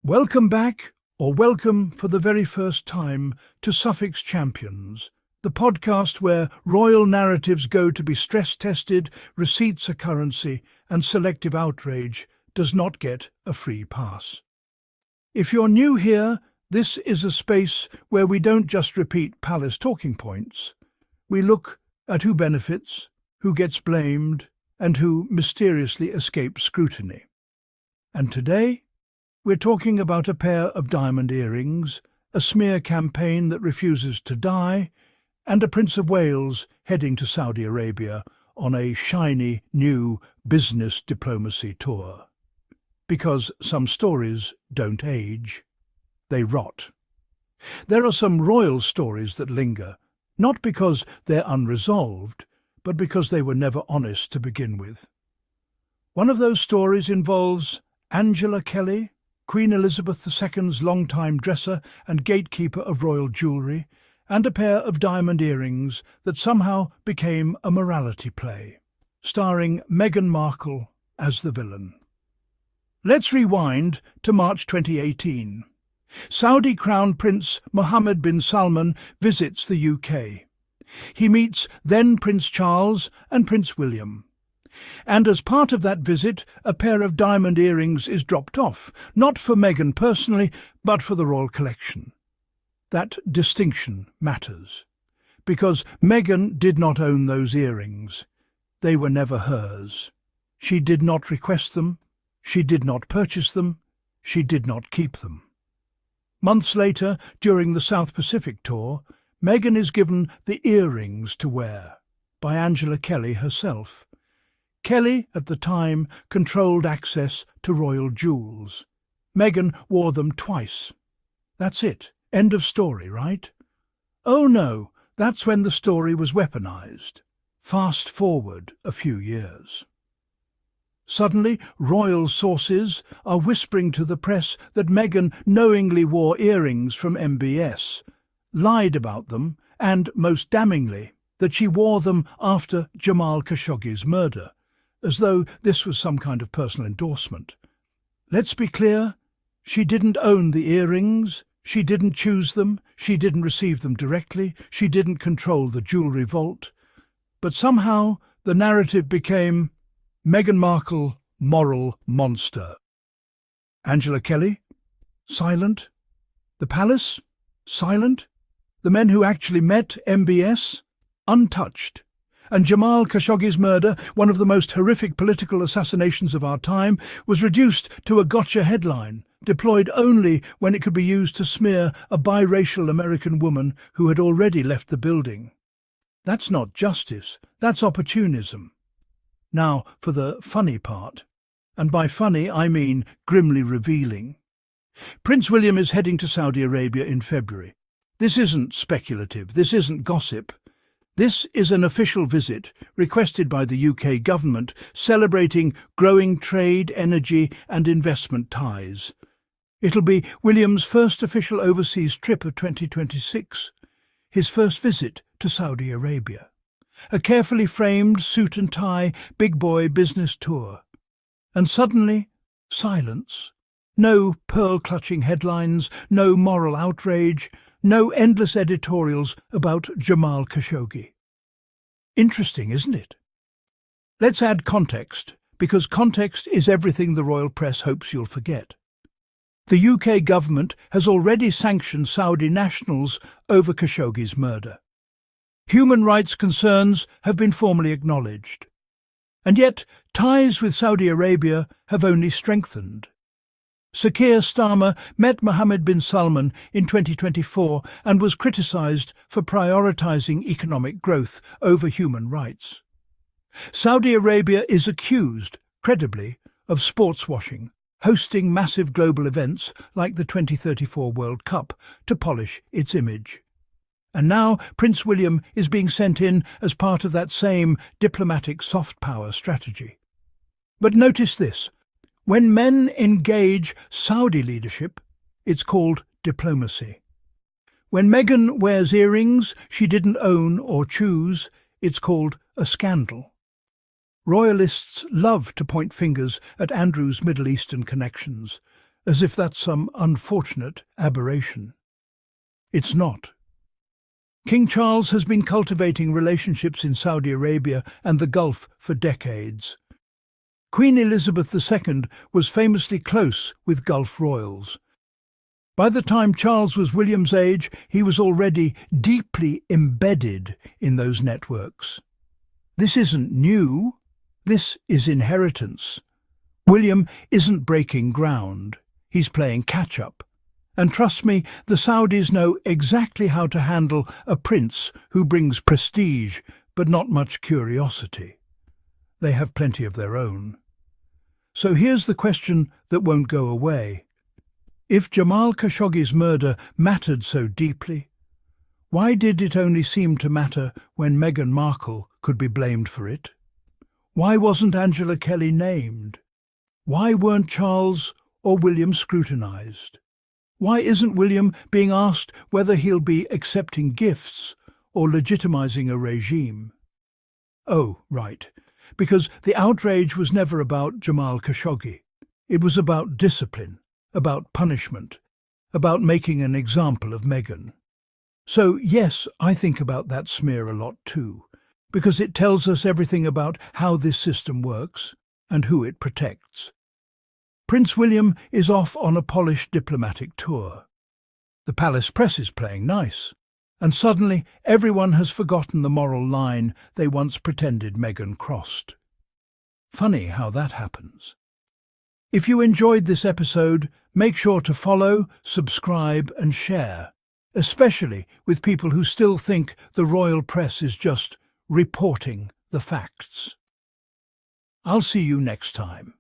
Welcome back, or welcome for the very first time, to Suffolk's Champions, the podcast where royal narratives go to be stress-tested, receipts are currency, and selective outrage does not get a free pass. If you're new here, this is a space where we don't just repeat palace talking points. We look at who benefits, who gets blamed, and who mysteriously escapes scrutiny. And today, we're talking about a pair of diamond earrings, a smear campaign that refuses to die, and a Prince of Wales heading to Saudi Arabia on a shiny new business diplomacy tour. Because some stories don't age, they rot. There are some royal stories that linger, not because they're unresolved, but because they were never honest to begin with. One of those stories involves Angela Kelly, Queen Elizabeth II's longtime dresser and gatekeeper of royal jewellery, and a pair of diamond earrings that somehow became a morality play, starring Meghan Markle as the villain. Let's rewind to March 2018. Saudi Crown Prince Mohammed bin Salman visits the UK. He meets then Prince Charles and Prince William. And as part of that visit, a pair of diamond earrings is dropped off, not for Meghan personally, but for the royal collection. That distinction matters, because Meghan did not own those earrings. They were never hers. She did not request them, she did not purchase them, she did not keep them. Months later, during the South Pacific tour, Meghan is given the earrings to wear by Angela Kelly herself. Kelly, at the time, controlled access to royal jewels. Meghan wore them twice. That's it. End of story, right? Oh no, that's when the story was weaponized. Fast forward a few years. Suddenly, royal sources are whispering to the press that Meghan knowingly wore earrings from MBS, lied about them, and, most damningly, that she wore them after Jamal Khashoggi's murder, as though this was some kind of personal endorsement. Let's be clear, she didn't own the earrings, she didn't choose them, she didn't receive them directly, she didn't control the jewellery vault. But somehow the narrative became Meghan Markle, moral monster. Angela Kelly? Silent. The palace? Silent. The men who actually met MBS? Untouched. And Jamal Khashoggi's murder, one of the most horrific political assassinations of our time, was reduced to a gotcha headline, deployed only when it could be used to smear a biracial American woman who had already left the building. That's not justice, that's opportunism. Now for the funny part, and by funny I mean grimly revealing. Prince William is heading to Saudi Arabia in February. This isn't speculative, this isn't gossip. This is an official visit requested by the UK government celebrating growing trade, energy and investment ties. It'll be William's first official overseas trip of 2026, his first visit to Saudi Arabia. A carefully framed suit and tie big boy business tour. And suddenly, silence. No pearl-clutching headlines, no moral outrage, no endless editorials about Jamal Khashoggi. Interesting, isn't it? Let's add context, because context is everything the royal press hopes you'll forget. The UK government has already sanctioned Saudi nationals over Khashoggi's murder. Human rights concerns have been formally acknowledged. And yet, ties with Saudi Arabia have only strengthened. Sir Keir Starmer met Mohammed bin Salman in 2024 and was criticised for prioritising economic growth over human rights. Saudi Arabia is accused, credibly, of sports washing, hosting massive global events like the 2034 World Cup to polish its image. And now Prince William is being sent in as part of that same diplomatic soft power strategy. But notice this. When men engage Saudi leadership, it's called diplomacy. When Meghan wears earrings she didn't own or choose, it's called a scandal. Royalists love to point fingers at Andrew's Middle Eastern connections, as if that's some unfortunate aberration. It's not. King Charles has been cultivating relationships in Saudi Arabia and the Gulf for decades. Queen Elizabeth II was famously close with Gulf royals. By the time Charles was William's age, he was already deeply embedded in those networks. This isn't new, this is inheritance. William isn't breaking ground, he's playing catch-up. And trust me, the Saudis know exactly how to handle a prince who brings prestige but not much curiosity. They have plenty of their own. So here's the question that won't go away. If Jamal Khashoggi's murder mattered so deeply, why did it only seem to matter when Meghan Markle could be blamed for it? Why wasn't Angela Kelly named? Why weren't Charles or William scrutinized? Why isn't William being asked whether he'll be accepting gifts or legitimizing a regime? Oh, right, because the outrage was never about Jamal Khashoggi. It was about discipline, about punishment, about making an example of Meghan. So yes, I think about that smear a lot too, because it tells us everything about how this system works and who it protects. Prince William is off on a polished diplomatic tour. The palace press is playing nice, and suddenly everyone has forgotten the moral line they once pretended Meghan crossed. Funny how that happens. If you enjoyed this episode, make sure to follow, subscribe and share, especially with people who still think the royal press is just reporting the facts. I'll see you next time.